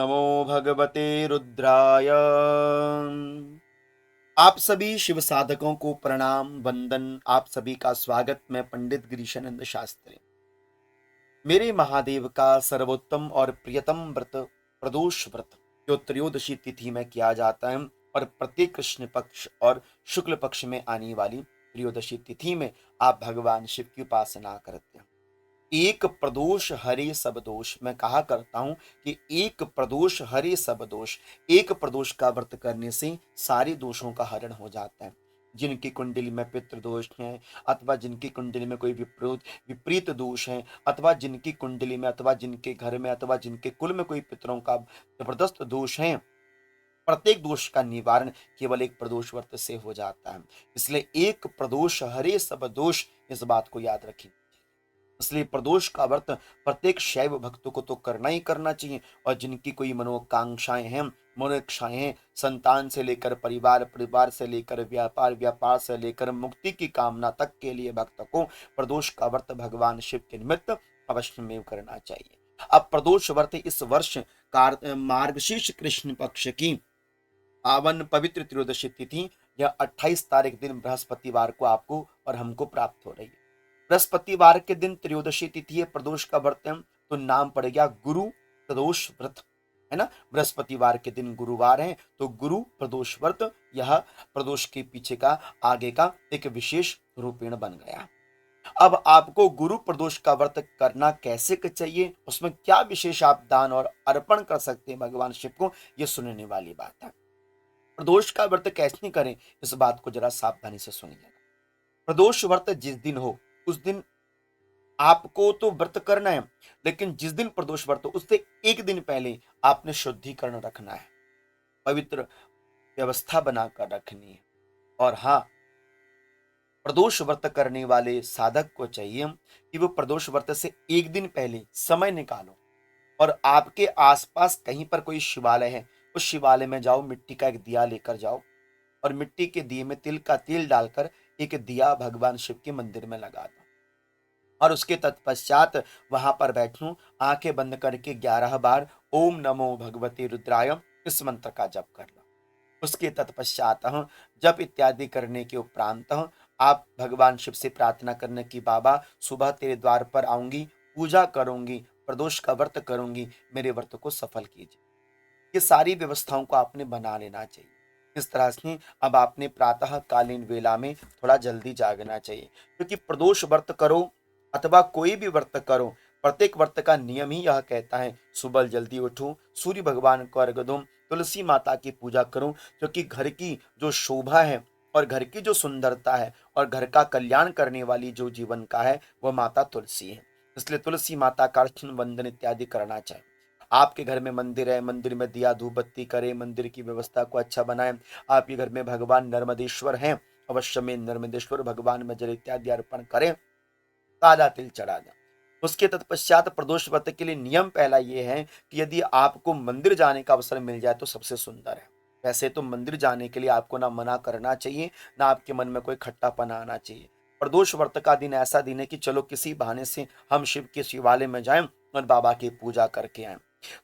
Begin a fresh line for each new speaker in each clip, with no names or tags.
नमो भगवते रुद्राय। आप सभी शिव साधकों को प्रणाम वंदन। आप सभी का स्वागत। मैं पंडित गिरीशानंद शास्त्री। मेरे महादेव का सर्वोत्तम और प्रियतम व्रत प्रदोष व्रत जो त्रयोदशी तिथि में किया जाता है और प्रत्येक कृष्ण पक्ष और शुक्ल पक्ष में आने वाली त्रयोदशी तिथि में आप भगवान शिव की उपासना करते हैं। एक प्रदोष हरे सब दोष। मैं कहा करता हूं कि एक प्रदोष हरे सब दोष। एक प्रदोष का व्रत करने से सारे दोषों का हरण हो जाता है। जिनकी कुंडली में पितृदोष है, अथवा जिनकी कुंडली में कोई विपरीत विपरीत दोष है, अथवा जिनकी कुंडली में, अथवा जिनके घर में, अथवा जिनके कुल में कोई पितरों का जबरदस्त दोष है, प्रत्येक दोष का निवारण केवल एक प्रदोष व्रत से हो जाता है। इसलिए एक प्रदोष हरे सब दोष, इस बात को याद रखें। इसलिए प्रदोष का व्रत प्रत्येक शैव भक्तों को तो करना ही करना चाहिए। और जिनकी कोई मनोकांक्षाएं हैं, मनोइच्छाएं हैं, संतान से लेकर परिवार, परिवार से लेकर व्यापार, व्यापार से लेकर मुक्ति की कामना तक के लिए भक्त को प्रदोष का व्रत भगवान शिव के निमित्त अवश्य में करना चाहिए। अब प्रदोष व्रत इस वर्ष मार्गशीर्ष कृष्ण पक्ष की पावन पवित्र त्रयोदशी तिथि यह 28 तारीख दिन बृहस्पतिवार को आपको और हमको प्राप्त हो रही है। बृहस्पतिवार के दिन त्रयोदशी तिथि है, प्रदोष का व्रत है, तो नाम पड़ गया गुरु प्रदोष व्रत, है ना। बृहस्पतिवार के दिन गुरुवार है तो गुरु प्रदोष व्रत, यह प्रदोष के पीछे का आगे का एक विशेष रूपेण बन गया। अब आपको गुरु प्रदोष का व्रत करना कैसे चाहिए, उसमें क्या विशेष आप दान और अर्पण कर सकते हैं भगवान शिव को, यह सुनने वाली बात है। प्रदोष का व्रत कैसे करें, इस बात को जरा सावधानी से सुनिएगा। प्रदोष व्रत जिस दिन हो उस दिन आपको तो व्रत करना है, लेकिन जिस दिन प्रदोष व्रत हो उससे एक दिन पहले आपने शुद्धिकरण रखना है, पवित्र व्यवस्था बनाकर रखनी है। और हाँ, प्रदोष व्रत करने वाले साधक को चाहिए कि वो प्रदोष व्रत से एक दिन पहले समय निकालो और आपके आसपास कहीं पर कोई शिवालय है, उस शिवालय में जाओ, मिट्टी का एक दिया लेकर जाओ और मिट्टी के दिए में तिल का तेल डालकर एक दिया भगवान शिव के मंदिर में लगा दो। और उसके तत्पश्चात वहां पर बैठूं, आंखें बंद करके 11 बार ओम नमो भगवते रुद्राय इस मंत्र का जप कर लो। उसके तत्पश्चात जप इत्यादि करने के उपरांत आप भगवान शिव से प्रार्थना करने की, बाबा सुबह तेरे द्वार पर आऊंगी, पूजा करूंगी, प्रदोष का व्रत करूंगी, मेरे व्रत को सफल कीजिए। ये सारी व्यवस्थाओं को आपने बना लेना चाहिए। इस तरह से अब आपने प्रातः कालीन वेला में थोड़ा जल्दी जागना चाहिए, क्योंकि प्रदोष व्रत करो अथवा कोई भी व्रत करो, प्रत्येक व्रत का नियम ही यह कहता है सुबह जल्दी उठो, सूर्य भगवान को अर्घ दो, तुलसी माता की पूजा करो, क्योंकि घर की जो शोभा है और घर की जो सुंदरता है और घर का कल्याण करने वाली जो जीवन का है वह माता तुलसी है। इसलिए तुलसी माता का अर्चन वंदन इत्यादि करना चाहिए। आपके घर में मंदिर है, मंदिर में दिया धूप बत्ती करें, मंदिर की व्यवस्था को अच्छा बनाएं। आपके घर में भगवान नर्मदेश्वर हैं, अवश्य में नर्मदेश्वर भगवान में जल इत्यादि अर्पण करें, काला तिल चढ़ा दें। उसके तत्पश्चात प्रदोष व्रत के लिए नियम पहला ये है कि यदि आपको मंदिर जाने का अवसर मिल जाए तो सबसे सुंदर है। वैसे तो मंदिर जाने के लिए आपको ना मना करना चाहिए, ना आपके मन में कोई खट्टापन आना चाहिए। प्रदोष व्रत का दिन ऐसा दिन है कि चलो किसी बहाने से हम शिव के शिवालय में जाएं और बाबा की पूजा करके आएं।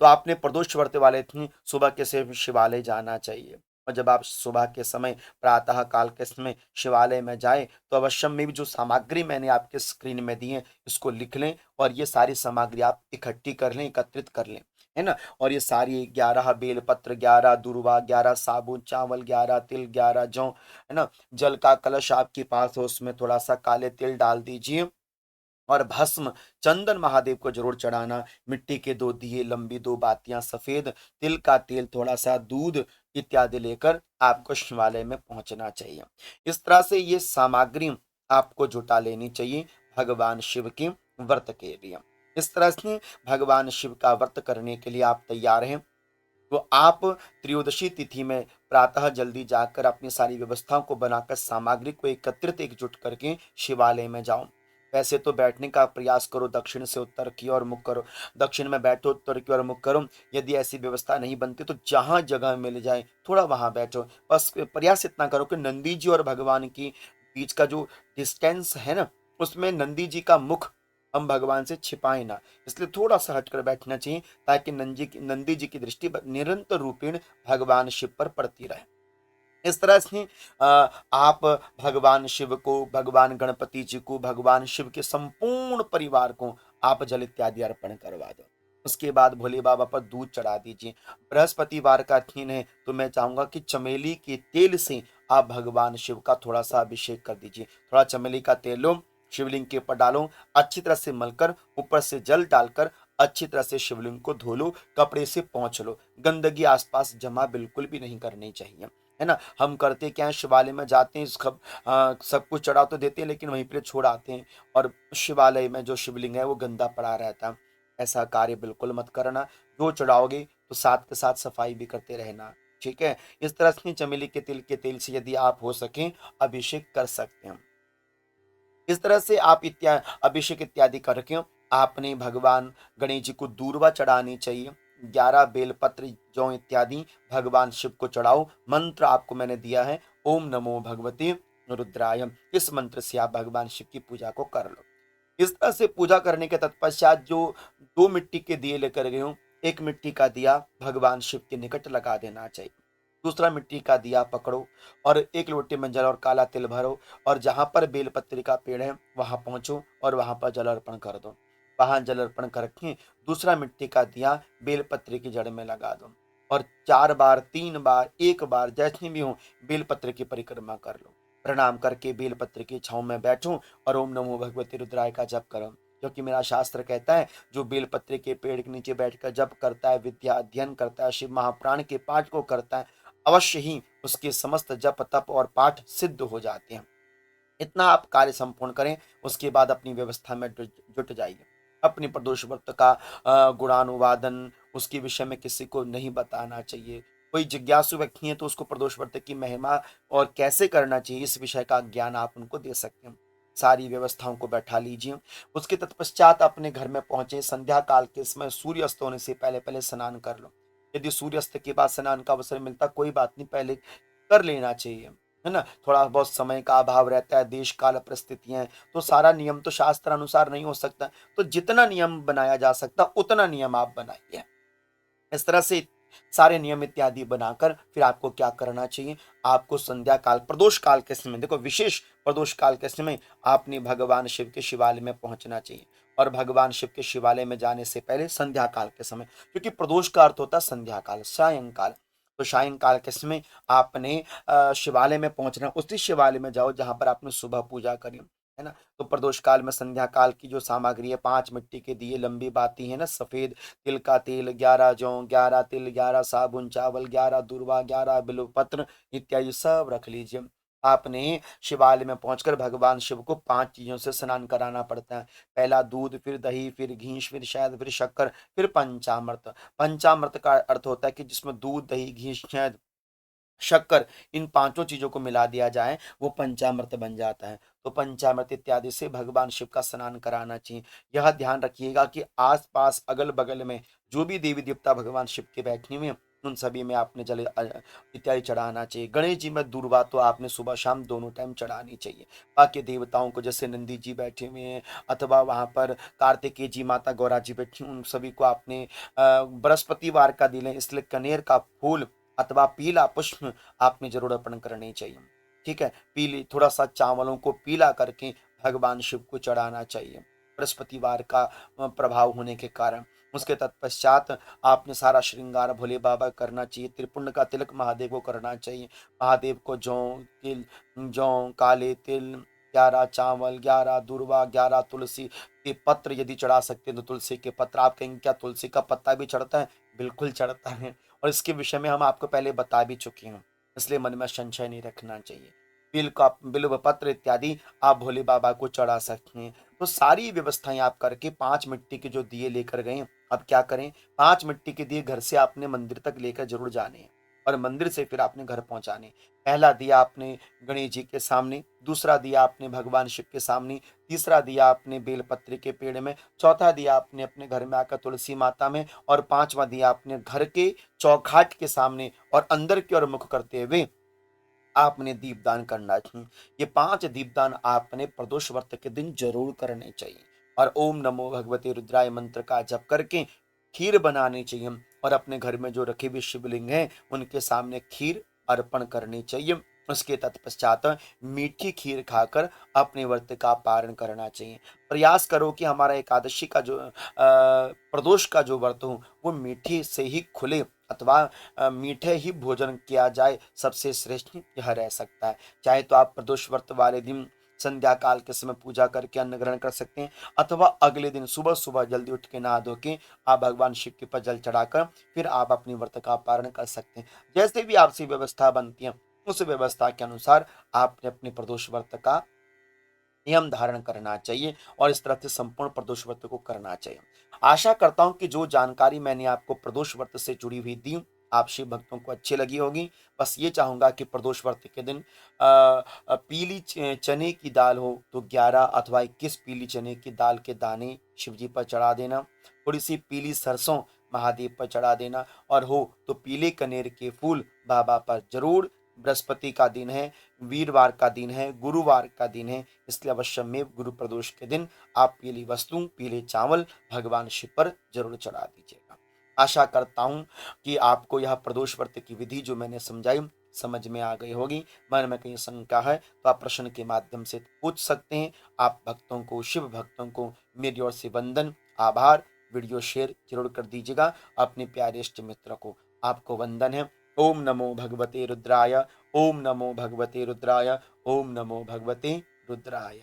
तो आपने प्रदोष व्रत वाले दिन सुबह के से शिवालय जाना चाहिए। और जब आप सुबह के समय, प्रातः काल के समय शिवालय में जाए तो अवश्य में भी जो सामग्री मैंने आपके स्क्रीन में दी है इसको लिख लें और ये सारी सामग्री आप इकट्ठी कर लें, एकत्रित कर लें, है ना। और ये सारी 11 बेलपत्र, 11 दूर्वा, 11 साबुन, चावल 11, तिल 11, जौ, है ना। जल का कलश आपके पास हो, उसमें थोड़ा सा काले तिल डाल दीजिए और भस्म, चंदन महादेव को जरूर चढ़ाना। मिट्टी के 2 दिए, लंबी 2 बातियां, सफेद तिल का तेल, थोड़ा सा दूध इत्यादि लेकर आपको शिवालय में पहुंचना चाहिए। इस तरह से ये सामग्री आपको जुटा लेनी चाहिए भगवान शिव के व्रत के लिए। इस तरह से भगवान शिव का व्रत करने के लिए आप तैयार हैं तो आप त्रयोदशी तिथि में प्रातः जल्दी जाकर अपनी सारी व्यवस्थाओं को बनाकर, सामग्री को एकत्रित एकजुट करके शिवालय में जाओ। वैसे तो बैठने का प्रयास करो, दक्षिण से उत्तर की ओर मुख करो, दक्षिण में बैठो, उत्तर की ओर मुख करो। यदि ऐसी व्यवस्था नहीं बनती तो जहां जगह मिल जाए थोड़ा वहां बैठो। बस प्रयास इतना करो कि नंदी जी और भगवान की बीच का जो डिस्टेंस है ना, उसमें नंदी जी का मुख हम भगवान से छिपाएं ना, इसलिए थोड़ा सा हटकर बैठना चाहिए, ताकि नंदी जी की दृष्टि निरंतर रूपेण भगवान शिव पर पड़ती रहे। इस तरह से आप भगवान शिव को, भगवान गणपति जी को, भगवान शिव के संपूर्ण परिवार को आप जल इत्यादि अर्पण करवा दो। उसके बाद भोले बाबा पर दूध चढ़ा दीजिए। बृहस्पतिवार का दिन है, तो मैं चाहूंगा कि चमेली के तेल से आप भगवान शिव का थोड़ा सा अभिषेक कर दीजिए। थोड़ा चमेली का तेल लो, शिवलिंग के ऊपर डालो, अच्छी तरह से मलकर ऊपर से जल डालकर अच्छी तरह से शिवलिंग को धो लो, कपड़े से पोंछ लो। गंदगी आसपास जमा बिल्कुल भी नहीं करनी चाहिए, है ना। हम करते क्या है, शिवालय में जाते हैं, सब कुछ चढ़ा तो देते हैं, लेकिन वहीं पे छोड़ आते हैं, और शिवालय में जो शिवलिंग है वो गंदा पड़ा रहता है। ऐसा कार्य बिल्कुल मत करना। जो चढ़ाओगे तो साथ के साथ सफाई भी करते रहना, ठीक है। इस तरह से चमेली के तेल से यदि आप हो सके अभिषेक कर सकते हैं। इस तरह से आप अभिषेक इत्यादि करके आपने भगवान गणेश जी को दूर्वा चढ़ानी चाहिए। 11 बेलपत्र, जौ इत्यादि भगवान शिव को चढ़ाओ। मंत्र आपको मैंने दिया है, ओम नमो भगवते रुद्राय। इस मंत्र से आप भगवान शिव की पूजा को कर लो। इस तरह से पूजा करने के तत्पश्चात जो 2 मिट्टी के दिए लेकर गए हूँ, एक मिट्टी का दिया भगवान शिव के निकट लगा देना चाहिए। दूसरा मिट्टी का दिया पकड़ो और एक लोटे में जल और काला तिल भरो, और जहां पर बेलपत्री का पेड़ है वहां पहुंचो और वहां पर जल अर्पण कर दो। वहां जल अर्पण करके दूसरा मिट्टी का दिया बेलपत्री की जड़ में लगा दो, और 4 बार, 3 बार, 1 बार जैसे भी हो बेलपत्र की परिक्रमा कर लो। प्रणाम करके बेलपत्र की छांव में बैठो और ओम नमो भगवते रुद्राय का जप करो। क्योंकि मेरा शास्त्र कहता है, जो बेलपत्र के पेड़ के नीचे बैठकर जप करता है, विद्या अध्ययन करता है, शिव महाप्राण के पाठ को करता है, अवश्य ही उसके समस्त जप तप और पाठ सिद्ध हो जाते हैं। इतना आप कार्य संपूर्ण करें, उसके बाद अपनी व्यवस्था में जुट जाइए। अपने प्रदोष व्रत का गुणानुवादन, उसके विषय में किसी को नहीं बताना चाहिए। कोई जिज्ञासु व्यक्ति है तो उसको प्रदोष व्रत की महिमा और कैसे करना चाहिए इस विषय का ज्ञान आप उनको दे सकते हैं। सारी व्यवस्थाओं को बैठा लीजिए। उसके तत्पश्चात अपने घर में पहुंचे, संध्या काल के समय सूर्य अस्त होने से पहले पहले स्नान कर लो। यदि सूर्यास्त के बाद स्नान का अवसर मिलता कोई बात नहीं, पहले कर लेना चाहिए, है ना। थोड़ा बहुत समय का अभाव रहता है, देश काल परिस्थितियां, तो सारा नियम तो शास्त्र अनुसार नहीं हो सकता। तो जितना नियम बनाया जा सकता उतना नियम आप बनाइए। इस तरह से सारे नियम इत्यादि बनाकर फिर आपको क्या करना चाहिए, आपको संध्या काल प्रदोष काल के समय, देखो विशेष प्रदोष काल के समय आपने भगवान शिव के शिवालय में पहुंचना चाहिए। और भगवान शिव के शिवालय में जाने से पहले संध्या काल के समय, क्योंकि प्रदोष का अर्थ होता है संध्या काल, सायंकाल, तो सायंकाल के समय आपने शिवालय में पहुंचना। उसी शिवालय में जाओ जहां पर आपने सुबह पूजा करी, है ना। तो प्रदोष काल में संध्या काल की जो सामग्री है, 5 मिट्टी के दिए, लंबी बाती है ना, सफेद तिल का तेल, 11 जौ, 11 तिल, 11 साबुन चावल, 11 दूर्वा, 11 बिल्वपत्र इत्यादि सब रख लीजिए। आपने शिवालय में पहुंचकर भगवान शिव को 5 चीजों से स्नान कराना पड़ता है। पहला दूध, फिर दही, फिर घी, फिर शहद, फिर शक्कर, फिर पंचामृत। पंचामृत का अर्थ होता है कि जिसमें दूध, दही, घी, शहद, शक्कर, इन पांचों चीजों को मिला दिया जाए वो पंचामृत बन जाता है। तो पंचामृत इत्यादि से भगवान शिव का स्नान कराना चाहिए। यह ध्यान रखिएगा कि आसपास अगल बगल में जो भी देवी देवता भगवान शिव के बैठे हुए हैं उन सभी में आपने जल इत्यादि चढ़ाना चाहिए। गणेश जी में दूर्वा तो आपने सुबह शाम दोनों टाइम चढ़ानी चाहिए। बाकी देवताओं को जैसे नंदी जी बैठे हुए हैं अथवा वहां पर कार्तिकेय जी, माता गौरा जी बैठी, उन सभी को आपने बृहस्पतिवार का दिन है इसलिए कनेर का फूल अथवा पीला पुष्प आपने जरूर अर्पण करनी चाहिए। ठीक है, पीली थोड़ा सा चावलों को पीला करके भगवान शिव को चढ़ाना चाहिए, बृहस्पतिवार का प्रभाव होने के कारण। उसके तत्पश्चात आपने सारा श्रृंगार भोले बाबा करना चाहिए। त्रिपुंड का तिलक महादेव को करना चाहिए। महादेव को जौ, तिल, जौ, काले तिल, 11 चावल, 11 दूर्वा, 11 तुलसी के पत्र यदि चढ़ा सकते हैं तो तुलसी के पत्र। आप कहेंगे क्या तुलसी का पत्ता भी चढ़ता है? बिल्कुल चढ़ता है, और इसके विषय में हम आपको पहले बता भी चुके हैं, इसलिए मन में संशय नहीं रखना चाहिए। बिल्व पत्र इत्यादि आप भोले बाबा को चढ़ा सकते हैं। तो सारी व्यवस्थाएं आप करके 5 मिट्टी के जो दिए लेकर गए, अब क्या करें, 5 मिट्टी के दिए घर से आपने मंदिर तक लेकर जरूर जाने हैं, और मंदिर से फिर आपने घर पहुंचाने। पहला दिया आपने गणेश जी के सामने, दूसरा दिया आपने भगवान शिव के सामने, तीसरा दिया आपने बेलपत्री के पेड़ में, चौथा दिया आपने अपने घर में आकर तुलसी माता में, और पांचवा दिया आपने घर के चौखाट के सामने और अंदर की ओर मुख करते हुए आपने दीपदान करना चाहिए। ये 5 दीपदान आपने प्रदोष व्रत के दिन जरूर करने चाहिए। और ओम नमो भगवते रुद्राय मंत्र का जप करके खीर बनानी चाहिए और अपने घर में जो रखे हुए शिवलिंग हैं उनके सामने खीर अर्पण करनी चाहिए। उसके तत्पश्चात मीठी खीर खाकर अपने व्रत का पारण करना चाहिए। प्रयास करो कि हमारा एकादशी का जो प्रदोष का जो व्रत हो वो मीठे से ही खुले अथवा मीठे ही भोजन किया जाए, सबसे श्रेष्ठ यह रह सकता है। चाहे तो आप प्रदोष व्रत वाले दिन संध्या काल के समय पूजा करके अन्न ग्रहण कर सकते हैं, अथवा अगले दिन सुबह सुबह जल्दी उठ के नहा धो के आप भगवान शिव के ऊपर जल चढ़ाकर फिर आप अपनी व्रत का पारण कर सकते हैं। जैसे भी आपसी व्यवस्था बनती है उस व्यवस्था के अनुसार आपने अपने प्रदोष व्रत का नियम धारण करना चाहिए और इस तरह से संपूर्ण प्रदोष व्रत को करना चाहिए। आशा करता हूं कि जो जानकारी मैंने आपको प्रदोष व्रत से जुड़ी हुई दी आप शिव भक्तों को अच्छी लगी होगी। बस ये चाहूंगा कि प्रदोष व्रत के दिन पीली चने की दाल हो तो 11 अथवा 21 पीली चने की दाल के दाने शिव जी पर चढ़ा देना, थोड़ी सी पीली सरसों महादेव पर चढ़ा देना, और हो तो पीले कनेर के फूल बाबा पर जरूर। बृहस्पति का दिन है, वीरवार का दिन है, गुरुवार का दिन है, इसलिए अवश्य में गुरु प्रदोष के दिन आप पीली वस्तु पीले चावल भगवान शिव पर जरूर चढ़ा दीजिएगा। आशा करता हूं कि आपको यह प्रदोष व्रत की विधि जो मैंने समझाई समझ में आ गई होगी। मन में कहीं शंका है तो आप प्रश्न के माध्यम से पूछ सकते हैं। आप भक्तों को शिव भक्तों को मेरी ओर से वंदन आभार। वीडियो शेयर जरूर कर दीजिएगा अपने प्यारे इष्ट मित्र को। आपको वंदन है। ओम नमो भगवते रुद्राय। ओम नमो भगवते रुद्राय। ओम नमो भगवते रुद्राय।